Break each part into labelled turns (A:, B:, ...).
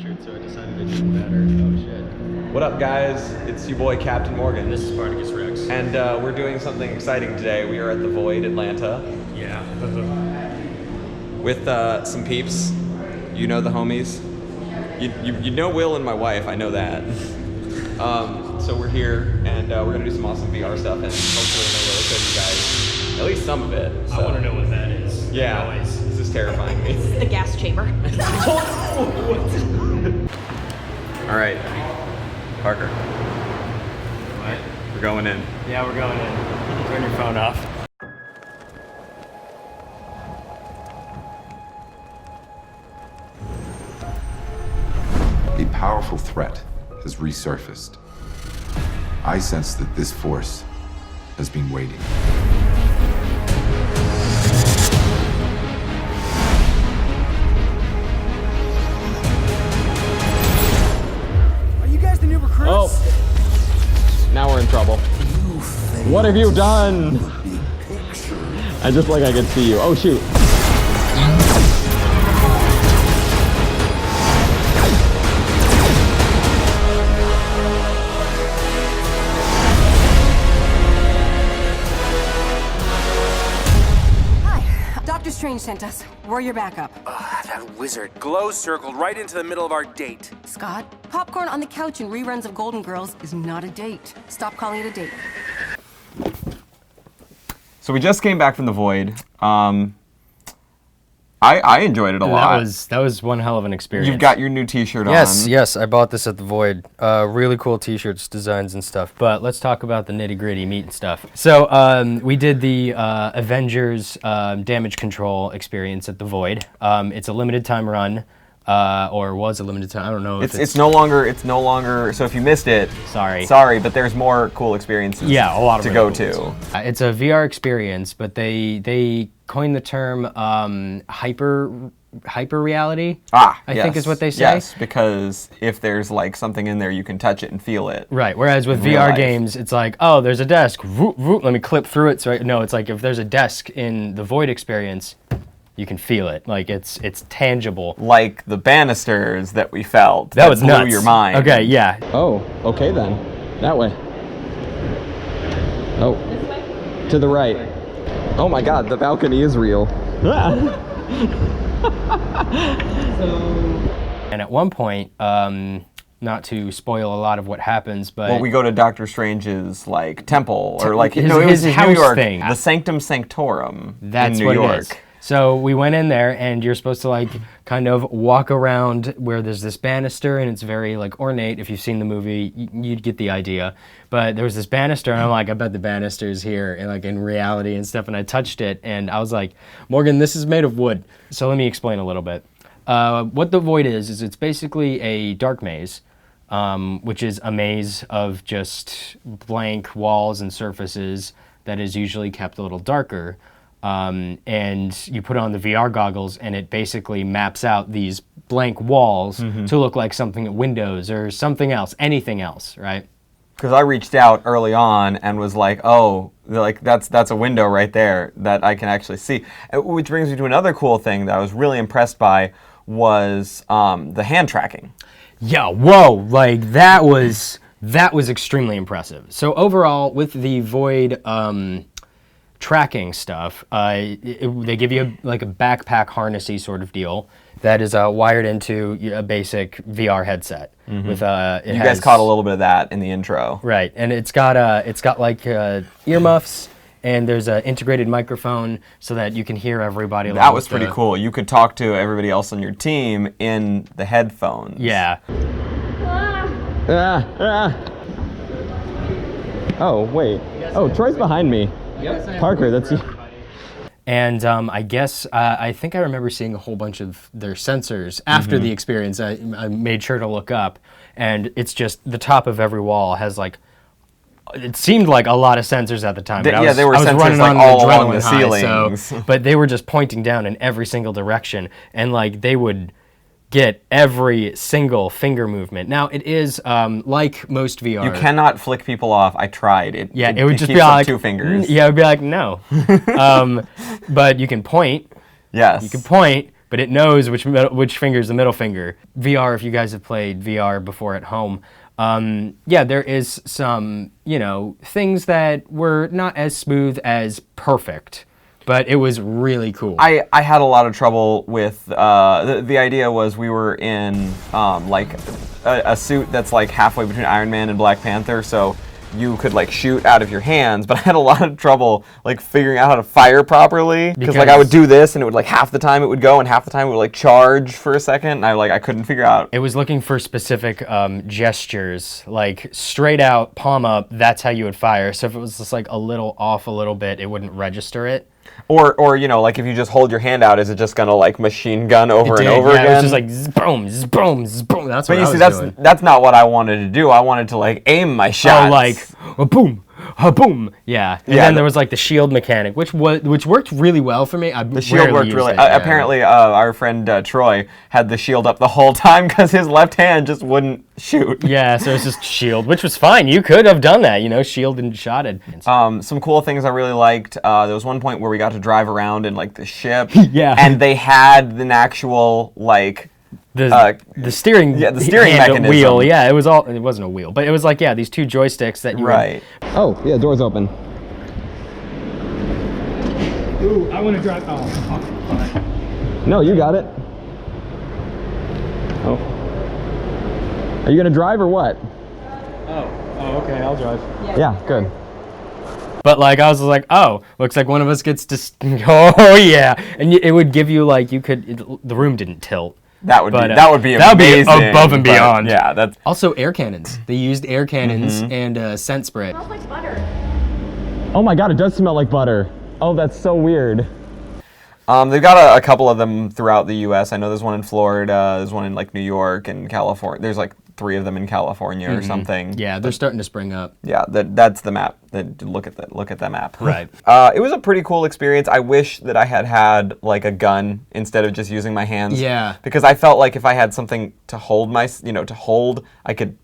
A: t-shirt, so I decided to do better. Oh shit.
B: What up, guys? It's your boy Captain Morgan.
A: This is Spartacus Rex.
B: And we're doing something exciting today. We are at the Void, Atlanta.
A: Yeah.
B: With some peeps. You know the homies. You know Will and my wife, I know that. So we're here, and we're gonna do some awesome VR stuff, and hopefully I'm able to show you guys at least some of it. So.
A: I want to know what that is.
B: Yeah,
A: Noise.
B: this is terrifying me.
C: This is the gas chamber.
B: All right, Parker,
A: What?
B: we're going in.
A: Yeah, we're going in. Turn your phone off.
D: A powerful threat has resurfaced. I sense that this force has been waiting.
E: Are you guys the new recruits?
B: Oh, now we're in trouble. What have you done? I just like I could see you. Oh shoot.
F: Dr. Strange sent us. We're your backup.
E: That wizard glow circled right into the middle of our date.
F: Scott, popcorn on the couch and reruns of Golden Girls is not a date. Stop calling it a date.
B: So we just came back from the Void. I enjoyed it a lot.
A: That was one hell of an experience.
B: You've got your new T-shirt on.
G: Yes, I bought this at the Void. Really cool T-shirts, designs, and stuff.
A: But let's talk about the nitty-gritty meat and stuff. So we did the Avengers damage control experience at the Void. It's a limited time run, or was a limited time. I don't know. If
B: It's no longer. So if you missed it, sorry, but there's more cool experiences.
A: Yeah, a lot of
B: to
A: really
B: go
A: cool
B: to.
A: It's a VR experience, but they coined the term hyper reality. I think is what they say.
B: Yes, because if there's like something in there, you can touch it and feel it.
A: Right. Whereas with
B: real
A: VR
B: life.
A: games, it's like, oh, there's a desk. Vroom, vroom, let me clip through it. So no, it's like if there's a desk in the Void experience, you can feel it. Like it's tangible.
B: Like the banisters that we felt.
A: That was
B: blew
A: nuts.
B: your mind.
A: Okay. Yeah.
B: Oh, okay then. That way. Oh. To the right. Oh my God, the balcony is real.
A: And at one point, not to spoil a lot of what happens, but
B: Well, we go to Doctor Strange's like temple or like
A: his-
B: no, it was
A: his
B: New
A: house
B: York,
A: thing.
B: the Sanctum Sanctorum
A: that's
B: in New
A: what
B: York.
A: it is. So we went in there, and you're supposed to like kind of walk around where there's this banister, and it's very like ornate. If you've seen the movie, you'd get the idea. But there was this banister, and I'm like, I bet the banister's here, and like in reality and stuff. And I touched it, and I was like, Morgan, this is made of wood. So let me explain a little bit. What the Void is it's basically a dark maze, which is a maze of just blank walls and surfaces that is usually kept a little darker. And you put on the VR goggles, and it basically maps out these blank walls to look like something at Windows or something else, anything else, right?
B: Because I reached out early on and was like, oh, like that's a window right there that I can actually see. Which brings me to another cool thing that I was really impressed by was the hand tracking.
A: Yeah, whoa, like that was extremely impressive. So overall, with the Void tracking stuff, they give you like a backpack harnessy sort of deal that is wired into a basic VR headset. With
B: You guys caught a little bit of that in the intro.
A: Right, and it's got like earmuffs, and there's an integrated microphone so that you can hear everybody.
B: That was pretty cool. You could talk to everybody else on your team in the headphones.
A: Yeah.
B: Oh, wait. Oh, Troy's behind me. Parker, that's you.
A: And I guess, I think I remember seeing a whole bunch of their sensors after the experience. I made sure to look up, and it's just the top of every wall has like, it seemed like a lot of sensors at the time. But
B: there were
A: I was
B: sensors
A: running
B: like
A: on
B: all
A: adrenaline
B: along the
A: high,
B: ceilings.
A: but they were just pointing down in every single direction, and like they would get every single finger movement. Now it is like most VR.
B: You cannot flick people off. I tried. It
A: would just
B: keeps
A: be
B: up
A: like
B: 2 fingers.
A: Yeah, it would be like no. But you can point.
B: Yes.
A: You can point, but but it knows which finger is the middle finger. VR, if you guys have played VR before at home, yeah, there is some, things that were not as smooth as perfect, but it was really cool.
B: I had a lot of trouble with, the idea was we were in, like, a suit that's like halfway between Iron Man and Black Panther, so you could like shoot out of your hands, but I had a lot of trouble like figuring out how to fire properly, because like I would do this and it would like half the time it would go and half the time it would like charge for a second, and I couldn't figure out.
A: It was looking for specific gestures, like straight out palm up, that's how you would fire. So if it was just like a little off a little bit, it wouldn't register it.
B: Or like if you just hold your hand out, is it just gonna like machine gun over and over again?
A: It was just like boom, boom, boom. That's what I was doing.
B: That's not what I wanted to do. I wanted to like aim my shots.
A: Oh, like a boom, a boom. Yeah. And then there was like the shield mechanic, which worked really well for me.
B: The shield worked really. Apparently, our friend Troy had the shield up the whole time because his left hand just wouldn't shoot.
A: Yeah, so it's just shield, which was fine. You could have done that, shield and shotted.
B: Some cool things I really liked. There was one point where we got to drive around in like the ship.
A: Yeah.
B: And they had an actual like.
A: The steering,
B: the steering mechanism.
A: Wheel, yeah, it wasn't a wheel, but it was like, these two joysticks that you
B: right. Oh, yeah, door's open.
A: Ooh, I want to drive. Oh,
B: no, you got it. Oh. Are you gonna drive or what?
A: Oh, okay, I'll drive.
B: Yeah, good.
A: But like I was like, oh, looks like one of us gets to. Oh yeah, and it would give you like the room didn't tilt.
B: That would be
A: above and beyond.
B: Yeah, that's
A: also air cannons. They used air cannons and scent spray. It
C: smells like butter.
B: Oh my god, it does smell like butter. Oh, that's so weird. They've got a couple of them throughout the U.S. I know there's one in Florida. There's one in like New York and California. There's like 3 of them in California or something.
A: Yeah, they're starting to spring up.
B: Yeah, that's the map. Look at that map.
A: Right.
B: It was a pretty cool experience. I wish that I had like a gun instead of just using my hands.
A: Yeah.
B: Because I felt like if I had something to hold I could,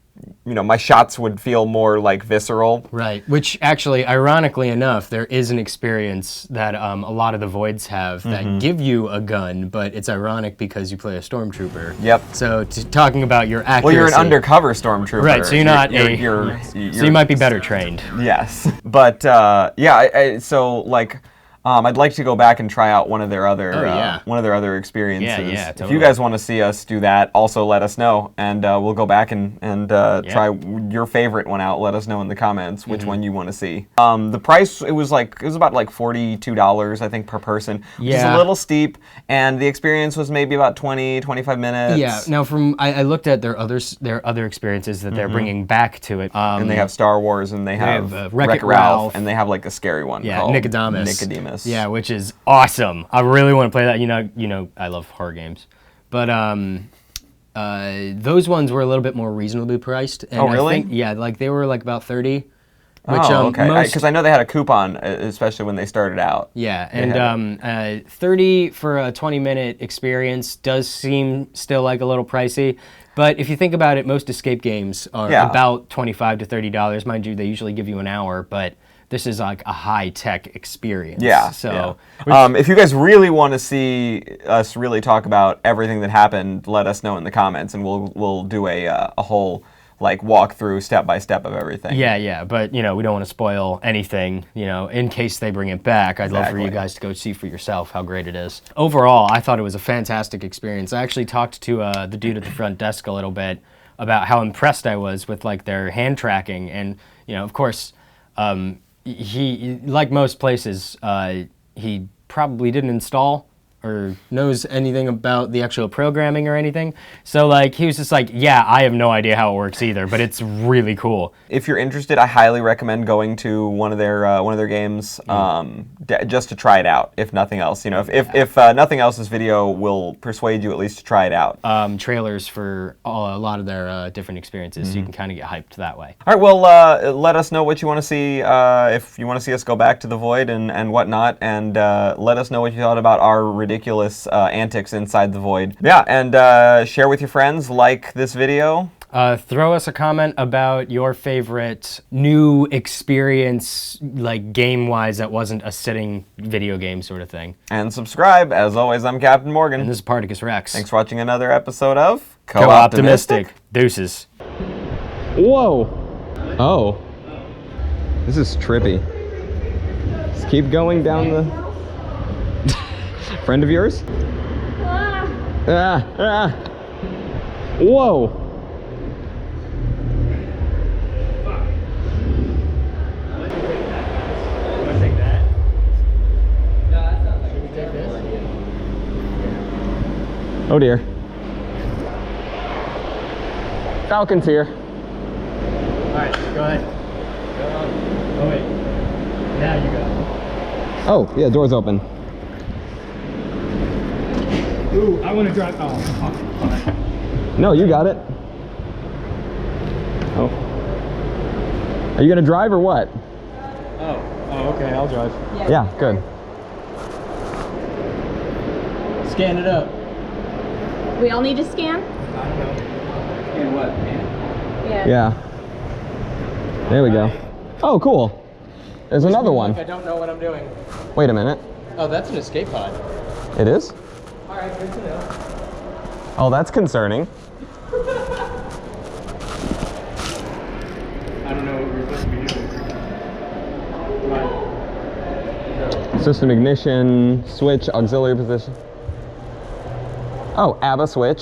B: my shots would feel more like visceral.
A: Right. Which actually, ironically enough, there is an experience that a lot of the Voids have that give you a gun, but it's ironic because you play a stormtrooper.
B: Yep.
A: So talking about your accuracy.
B: Well, you're an undercover stormtrooper.
A: Right. So you're not so you might be better trained.
B: Yes. But so like. I'd like to go back and try out one of their other experiences.
A: Yeah, totally.
B: If you guys want to see us do that, also let us know, and we'll go back and try your favorite one out. Let us know in the comments which one you want to see. The price it was about like $42 I think per person, which is a little steep, and the experience was maybe about 20-25 minutes.
A: Yeah. Now I looked at their other experiences that they're bringing back to it.
B: And they have Star Wars, and they have
A: Wreck-It Ralph,
B: and they have like a scary one called Nicodemus.
A: Yeah, which is awesome. I really want to play that. I love horror games, but those ones were a little bit more reasonably priced. And
B: oh, really?
A: I think, like they were like about 30.
B: Which, okay. Because I know they had a coupon, especially when they started out.
A: Yeah, and 30 for a 20-minute experience does seem still like a little pricey. But if you think about it, most escape games are about $25 to $30. Mind you, they usually give you an hour, but this is like a high-tech experience.
B: Yeah.
A: So,
B: if you guys really want to see us really talk about everything that happened, let us know in the comments, and we'll do a whole like walk through step by step of everything.
A: Yeah. But we don't want to spoil anything. In case they bring it back. I'd love for you guys to go see for yourself how great it is. Overall, I thought it was a fantastic experience. I actually talked to the dude at the front desk a little bit about how impressed I was with like their hand tracking, and of course. He, like most places, he probably didn't install or knows anything about the actual programming or anything. So like he was just like, yeah, I have no idea how it works either, but it's really cool.
B: If you're interested, I highly recommend going to one of their games just to try it out, if nothing else. If nothing else, this video will persuade you at least to try it out.
A: Trailers for a lot of their different experiences, so you can kind of get hyped that way.
B: All right, well, let us know what you want to see, if you want to see us go back to the Void and whatnot, and let us know what you thought about our ridiculous antics inside the Void. Yeah, and share with your friends, like this video.
A: Throw us a comment about your favorite new experience, like game-wise, that wasn't a sitting video game sort of thing.
B: And subscribe. As always, I'm Captain Morgan.
A: And this is Particus Rex.
B: Thanks for watching another episode of
A: Co-optimistic. Deuces.
B: Whoa. Oh. This is trippy. Just keep going down the... Friend of yours? Whoa. Oh dear. Falcon's here.
A: Alright, go ahead. Go on. Oh wait. Now you go.
B: Oh, yeah, door's open.
A: Ooh, I want to drive. Oh, fuck.
B: No, you got it. Oh. Are you gonna drive or what?
A: Oh, okay, I'll drive.
B: Yeah, good.
A: Scan it up.
C: We all need to scan?
A: I don't know. Scan what, man?
B: Yeah. There we go. Oh, cool. There's another one.
A: I don't know what I'm doing.
B: Wait a minute.
A: Oh, that's an escape pod.
B: It is?
A: Alright, good to know.
B: Oh, that's concerning.
A: I don't know what we're supposed to be doing.
B: System ignition, switch, auxiliary position. Oh, ABBA switch.